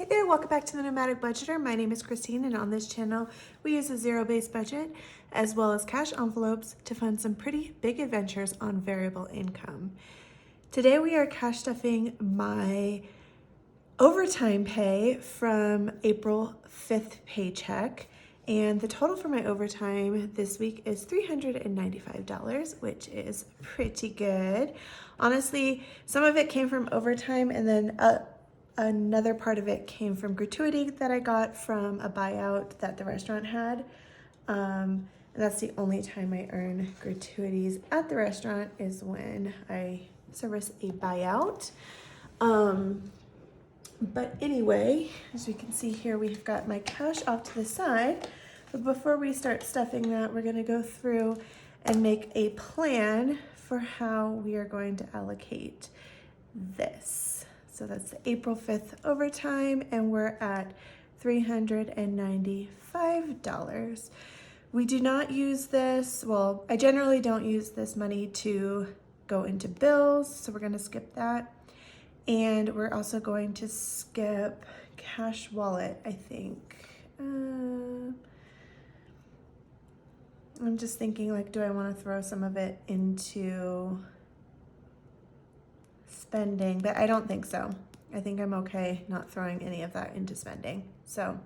there, welcome back to the Nomadic Budgeter. My name is Christine, and on this channel we use a zero-based budget as well as cash envelopes to fund some pretty big adventures on variable income. Today we are cash stuffing my overtime pay from April 5th paycheck, and the total for my overtime this week is $395, which is pretty good. Honestly, some of it came from overtime, and then another part of it came from gratuity that I got from a buyout that the restaurant had. And that's the only time I earn gratuities at the restaurant, is when I service a buyout. But anyway, as you can see here, we've got my cash off to the side. But before we start stuffing that, we're gonna go through and make a plan for how we are going to allocate this. So that's the April 5th overtime, and we're at $395. We do not use this, well, I generally don't use this money to go into bills, so we're gonna skip that. And we're also going to skip cash wallet, I think. I'm just thinking, like, do I want to throw some of it into spending? But I don't think so. I think I'm okay not throwing any of that into spending. So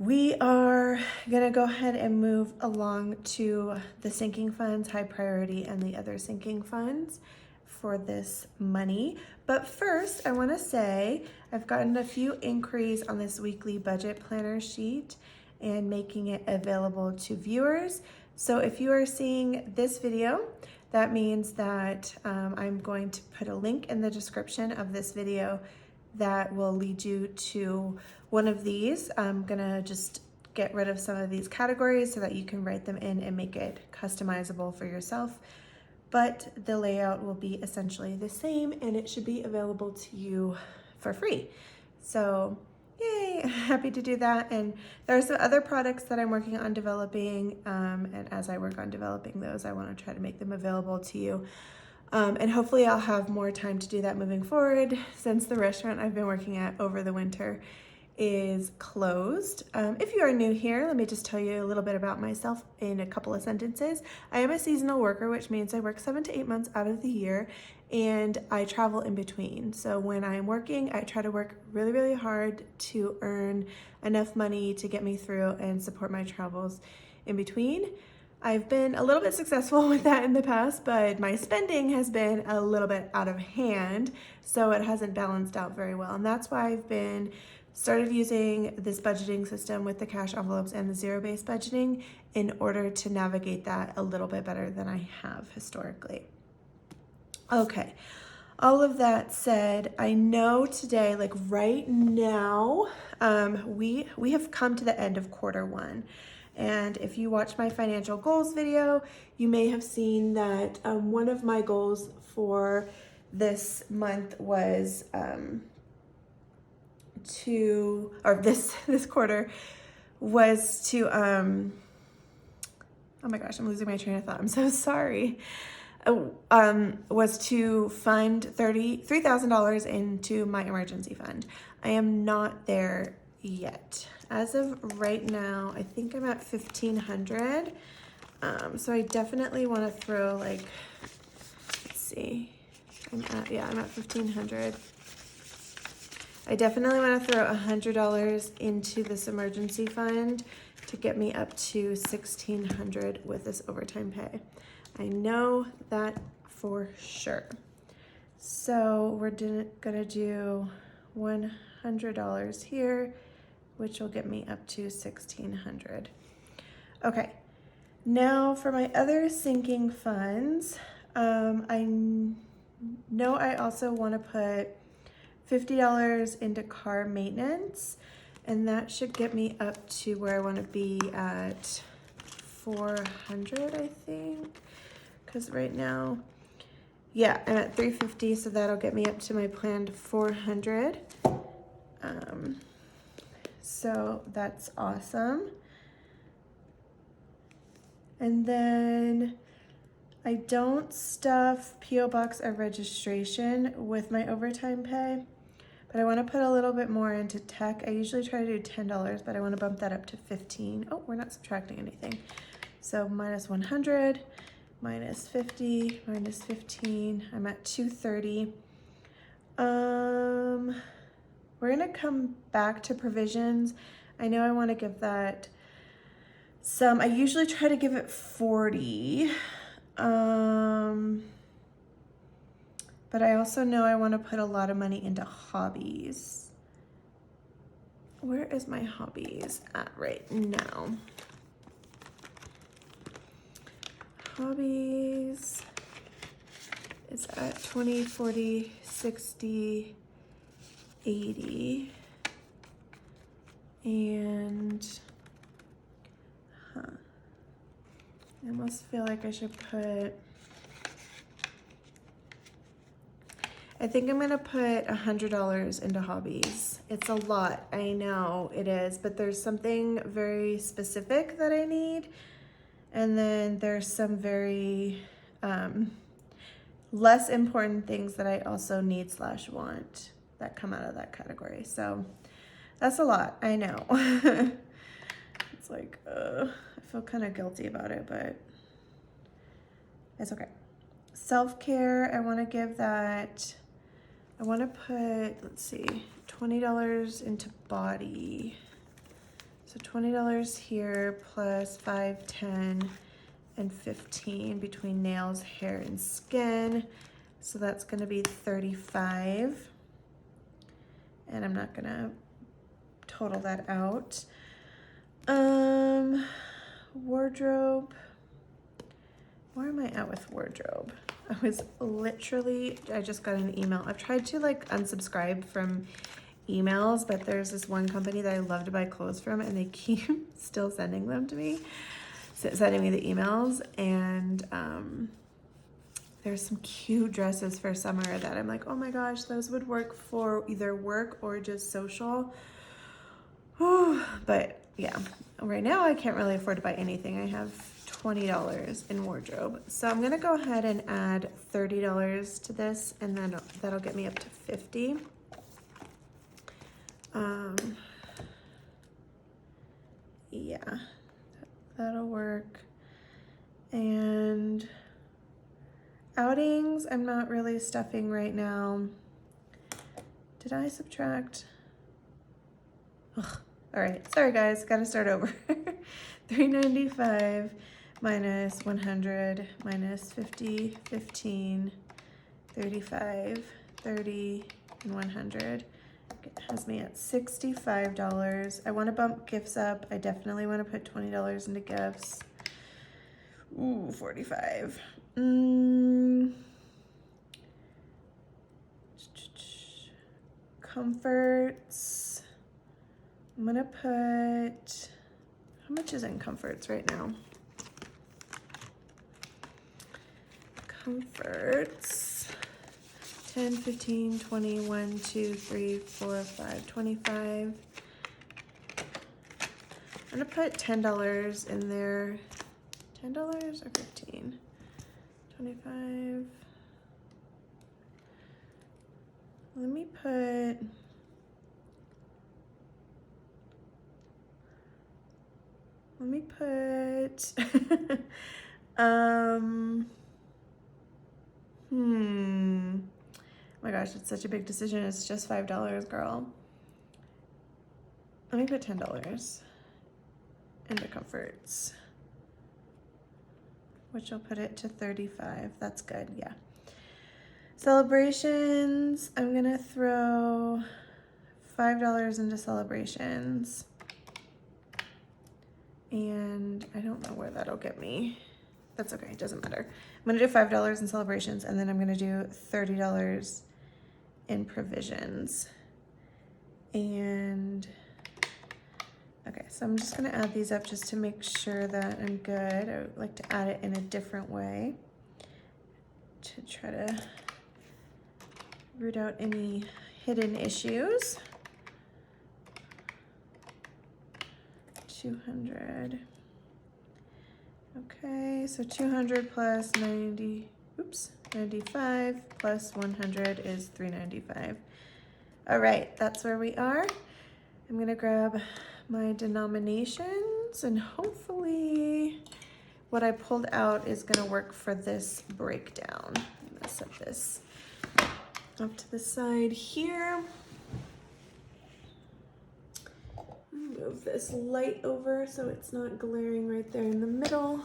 we are gonna go ahead and move along to the sinking funds, high priority, and the other sinking funds for this money. But first, I want to say I've gotten a few inquiries on this weekly budget planner sheet and making it available to viewers. So if you are seeing this video, that means that I'm going to put a link in the description of this video that will lead you to one of these. I'm gonna just get rid of some of these categories so that you can write them in and make it customizable for yourself. But the layout will be essentially the same, and it should be available to you for free. So yay, happy to do that. And there are some other products that I'm working on developing, and as I work on developing those, I want to try to make them available to you. And hopefully I'll have more time to do that moving forward, since the restaurant I've been working at over the winter is closed. If you are new here, let me just tell you a little bit about myself in a couple of sentences. I am a seasonal worker, which means I work 7 to 8 months out of the year, and I travel in between. So when I'm working, I try to work really, really hard to earn enough money to get me through and support my travels in between. I've been a little bit successful with that in the past, but my spending has been a little bit out of hand, so it hasn't balanced out very well. And that's why I've been started using this budgeting system with the cash envelopes and the zero-based budgeting in order to navigate that a little bit better than I have historically. Okay, all of that said, I know today, like right now, we have come to the end of quarter one. And if you watch my financial goals video, you may have seen that one of my goals for this month was this quarter was to oh my gosh, I'm losing my train of thought. I'm so sorry. Was to fund $3,000 into my emergency fund. I am not there yet. As of right now, I think I'm at $1,500. So I definitely want to throw, like, let's see, I'm at $1,500. I definitely want to throw $100 into this emergency fund to get me up to $1,600 with this overtime pay. I know that for sure. So we're gonna do $100 here, which will get me up to $1,600. Okay, now for my other sinking funds, I know I also want to put $50 into car maintenance, and that should get me up to where I want to be at 400, I think, because right now, yeah, I'm at 350, so that'll get me up to my planned 400. So that's awesome. And then I don't stuff P.O. Box or registration with my overtime pay, but I want to put a little bit more into tech. I usually try to do $10, but I want to bump that up to 15. Oh, we're not subtracting anything. So minus 100, minus 50, minus 15. I'm at 230. We're gonna come back to provisions. I know I want to give that some. I usually try to give it 40. But I also know I want to put a lot of money into hobbies. Where is my hobbies at right now? Hobbies is at 20, 40, 60, 80. And, I almost feel like I should put, I think I'm gonna put $100 into hobbies. It's a lot, I know it is, but there's something very specific that I need. And then there's some very less important things that I also need / want that come out of that category. So that's a lot, I know. It's like, I feel kind of guilty about it, but it's okay. Self-care, I want to give that, I want to put, let's see, $20 into body. So $20 here plus 5, 10, and 15 between nails, hair, and skin. So that's gonna be 35. And I'm not gonna total that out. Wardrobe. Where am I at with wardrobe? I just got an email. I've tried to like unsubscribe from emails, but there's this one company that I love to buy clothes from, and they keep still sending them to me, sending me the emails. And there's some cute dresses for summer that I'm like, oh my gosh, those would work for either work or just social. But yeah, right now I can't really afford to buy anything. I have $20 in wardrobe, so I'm gonna go ahead and add $30 to this, and then that'll get me up to 50. Yeah, that'll work. And outings, I'm not really stuffing right now. Did I subtract? Ugh. All right, sorry guys, gotta start over. 395 minus 100 minus 50, 15, 35, 30, and 100. It has me at $65. I want to bump gifts up. I definitely want to put $20 into gifts. Ooh, 45. Comforts. I'm gonna put, how much is in comforts right now? Comforts. 10, 15, 20, 1, 2, 3, 4, 5, 25. I'm gonna put $10 in there. $10 or 15? 25. Let me put, oh my gosh, it's such a big decision. It's just $5, girl. Let me put $10 into comforts, which will put it to 35. That's good, yeah. Celebrations, I'm gonna throw $5 into celebrations. And I don't know where that'll get me. That's okay, it doesn't matter. I'm gonna do $5 in celebrations, and then I'm gonna do $30 in provisions. And okay, so I'm just gonna add these up just to make sure that I'm good. I would like to add it in a different way to try to root out any hidden issues. 200. Okay, so 200 plus 90, 95 plus 100 is 395. All right, that's where we are. I'm gonna grab my denominations and hopefully what I pulled out is gonna work for this breakdown. I'm gonna set this up to the side here. Move this light over so it's not glaring right there in the middle.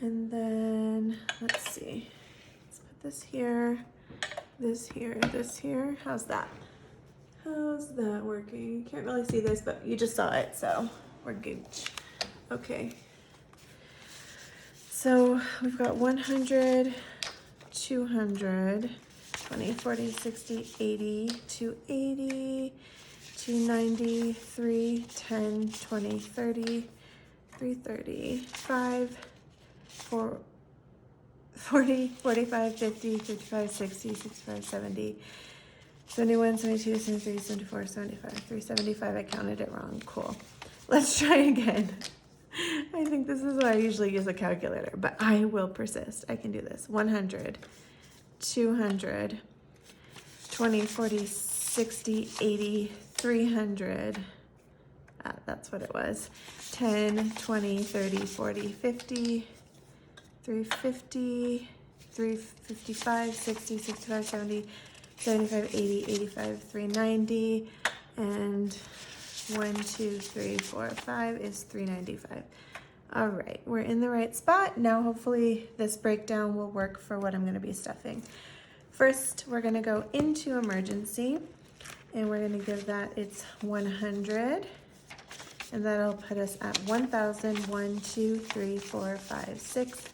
And then, let's see, let's put this here, this here, this here. How's that? How's that working? You can't really see this, but you just saw it, so we're good. Okay. So we've got 100, 200, 20, 40, 60, 80, 280, 290, 310, 20, 30, 330, 5, 4, 40, 45, 50, 55, 60, 65, 70, 71, 72, 73, 74, 75, 375. I counted it wrong. Cool. Let's try again. I think this is why I usually use a calculator, but I will persist. I can do this. 100, 200, 20, 40, 60, 80, 300. That's what it was. 10, 20, 30, 40, 50, 350, 355, 60, 65, 70, 75, 80, 85, 390, and 1, 2, 3, 4, 5 is 395. All right, we're in the right spot. Now hopefully this breakdown will work for what I'm going to be stuffing. First, we're going to go into emergency, and we're going to give that its 100, and that'll put us at 1,000, 1, 2, 3, 4, 5, 6,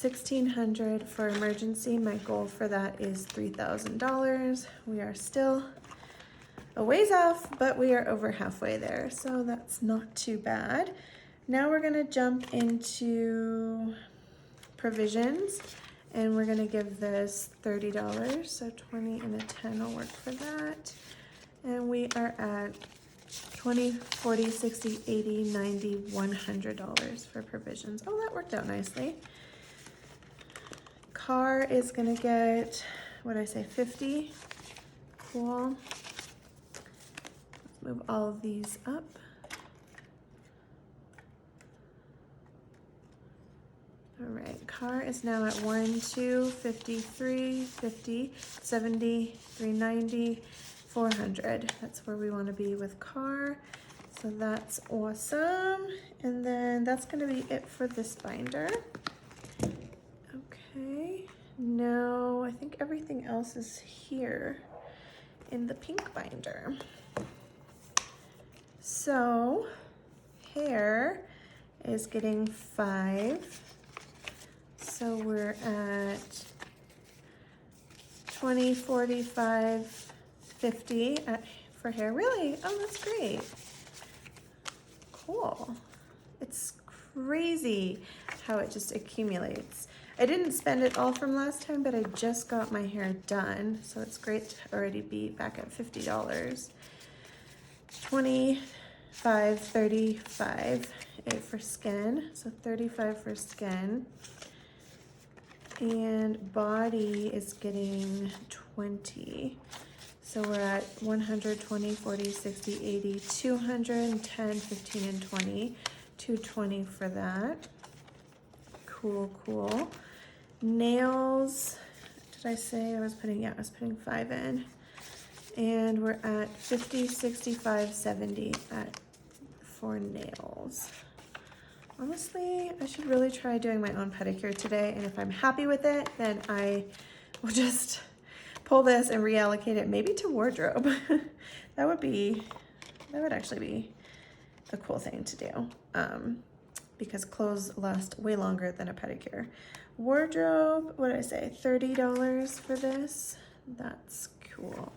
1,600 for emergency. My goal for that is $3,000. We are still a ways off, but we are over halfway there, so that's not too bad. Now we're gonna jump into provisions, and we're gonna give this $30, so 20 and a 10 will work for that. And we are at 20, 40, 60, 80, 90, $100 for provisions. Oh, that worked out nicely. Car is gonna get, what did I say, 50? Cool. Let's move all of these up. All right, car is now at 1, 2, 53, 50, 70, 390, 400. That's where we want to be with car. So that's awesome. And then that's going to be it for this binder. Okay, now I think everything else is here in the pink binder. So hair is getting 5. So we're at 20, 45, 50 for hair. Really? Oh, that's great. Cool. It's crazy how it just accumulates. I didn't spend it all from last time, but I just got my hair done. So it's great to already be back at $50. 25, 35 for skin. So 35 for skin. And body is getting 20. So we're at 100, 20, 40, 60, 80, 200, 10, 15, and 20. 220 for that. Cool, cool. Nails, did I say I was putting, yeah, I was putting 5 in. And we're at 50, 65, 70 for nails. Honestly, I should really try doing my own pedicure today, and if I'm happy with it, then I will just pull this and reallocate it maybe to wardrobe. That would actually be a cool thing to do, because clothes last way longer than a pedicure. Wardrobe, what did I say, $30 for this? That's cool.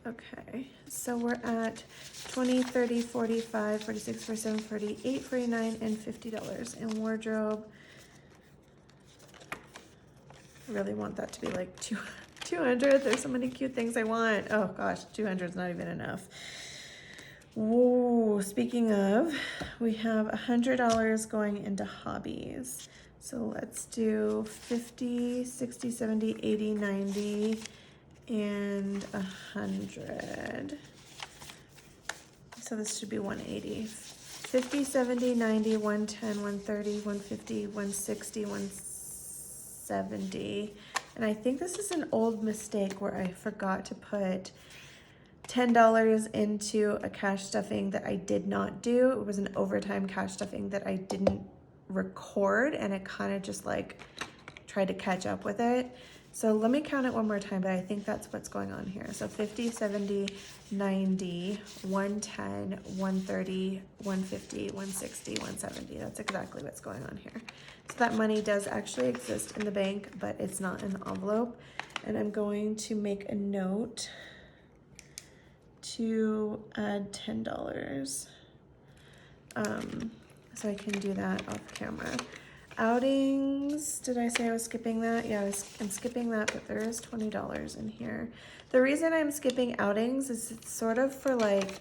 Okay, so we're at 20, 30, 45, 46, 47, 48, 49, and $50 in wardrobe. I really want that to be like 200. There's so many cute things I want. Oh gosh, 200 is not even enough. Whoa, speaking of, we have $100 going into hobbies. So let's do 50, 60, 70, 80, 90, and 100. So this should be 180. 50, 70, 90, 110, 130, 150, 160, 170. And I think this is an old mistake where I forgot to put $10 into a cash stuffing that I did not do. It was an overtime cash stuffing that I didn't record, and it kind of just like tried to catch up with it. So let me count it one more time, but I think that's what's going on here. So 50, 70, 90, 110, 130, 150, 160, 170. That's exactly what's going on here. So that money does actually exist in the bank, but it's not in the envelope. And I'm going to make a note to add $10. So I can do that off camera. Outings, did I say I was skipping that? Yeah, I'm skipping that, but there is $20 in here. The reason I'm skipping outings is it's sort of for like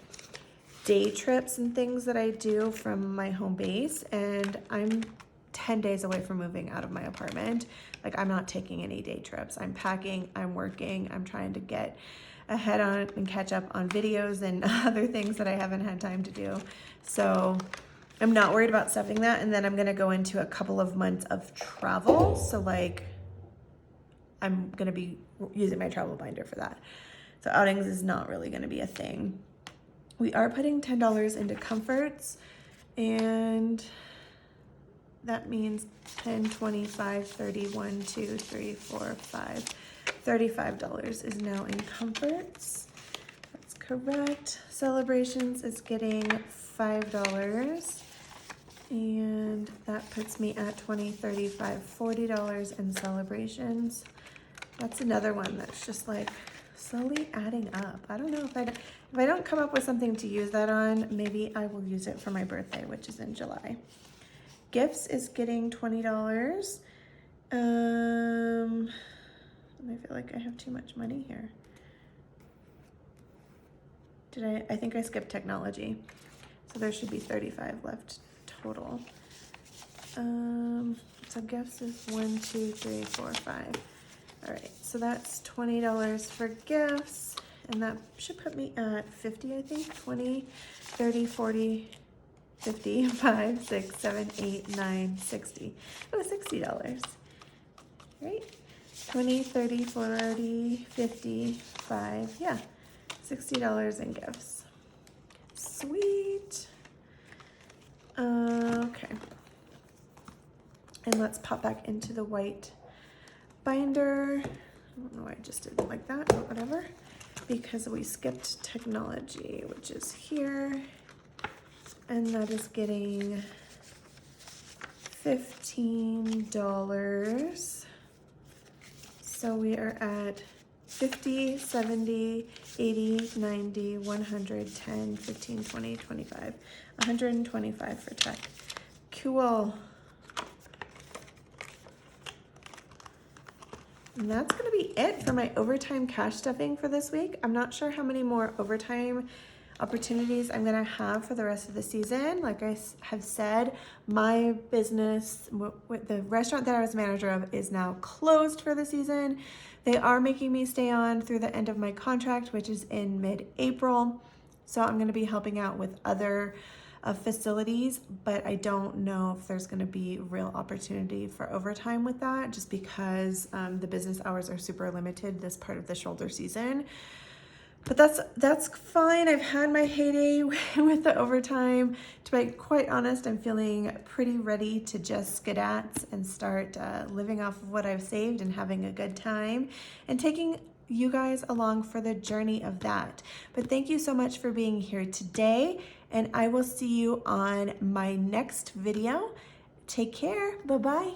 day trips and things that I do from my home base, and I'm 10 days away from moving out of my apartment. Like, I'm not taking any day trips. I'm packing, I'm working, I'm trying to get ahead on and catch up on videos and other things that I haven't had time to do. So I'm not worried about stuffing that. And then I'm gonna go into a couple of months of travel. So like, I'm gonna be using my travel binder for that. So outings is not really gonna be a thing. We are putting $10 into comforts, and that means 10, 25, 30, 1, 2, 3, 4, 5. $35 is now in comforts. That's correct. Celebrations is getting $5. And that puts me at $20, $35, $40 in celebrations. That's another one that's just like slowly adding up. I don't know if I don't come up with something to use that on, maybe I will use it for my birthday, which is in July. Gifts is getting $20. I feel like I have too much money here. I think I skipped technology. So there should be 35 left total. So gifts is 1, 2, 3, 4, 5. All right, so that's $20 for gifts, and that should put me at 50, I think. 20, 30, 40, 50, 5, 6, 7, 8, 9, 60. Oh, $60, right? 20, 30, 40, 50, 5, yeah, $60 in gifts. Sweet. Okay. And let's pop back into the white binder. I don't know why I just did it like that, but whatever. Because we skipped technology, which is here. And that is getting $15. So we are at 50, 70, 80, 90, 100, 10, 15, 20, 25, 125 for tech. Cool. And that's gonna be it for my overtime cash stuffing for this week. I'm not sure how many more overtime opportunities I'm gonna have for the rest of the season. Like I have said, my business, with the restaurant that I was manager of, is now closed for the season. They are making me stay on through the end of my contract, which is in mid-April. So I'm gonna be helping out with other facilities, but I don't know if there's gonna be real opportunity for overtime with that, just because the business hours are super limited this part of the shoulder season. But that's fine. I've had my heyday with the overtime. To be quite honest, I'm feeling pretty ready to just skedaddle and start living off of what I've saved and having a good time and taking you guys along for the journey of that. But thank you so much for being here today, and I will see you on my next video. Take care. Bye-bye.